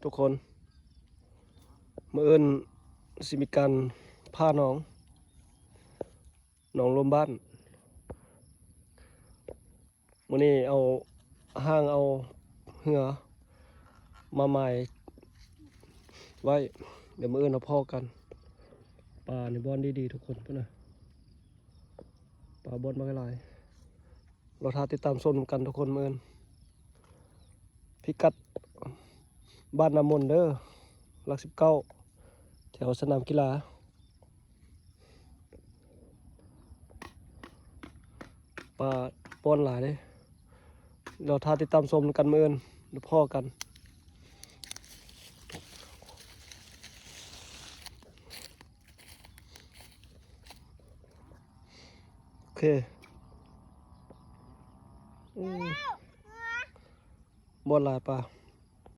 ทุกคนมื้ออื่นสิมีการพาน้องลมบ้านมื้อนี้เอาห้างเอาเหือมาใหม่ไว้เดี๋ยวมื้ออื่นเราพอกันปลาในบ่อนดีๆทุกคนพุ่นน่ะปลาบ่อนมาหลายเราท่าติดตามชมกันทุกคนมื้ออื่นพิกัดบ้านน้ำมนต์เด้อหลัก19แถวสนามกีฬาปลาป้อนหลายเลยเราท่าติดตามชมกันมื้ออื่นเดี๋ยวพอกันโอเคบ่อนหลายปลา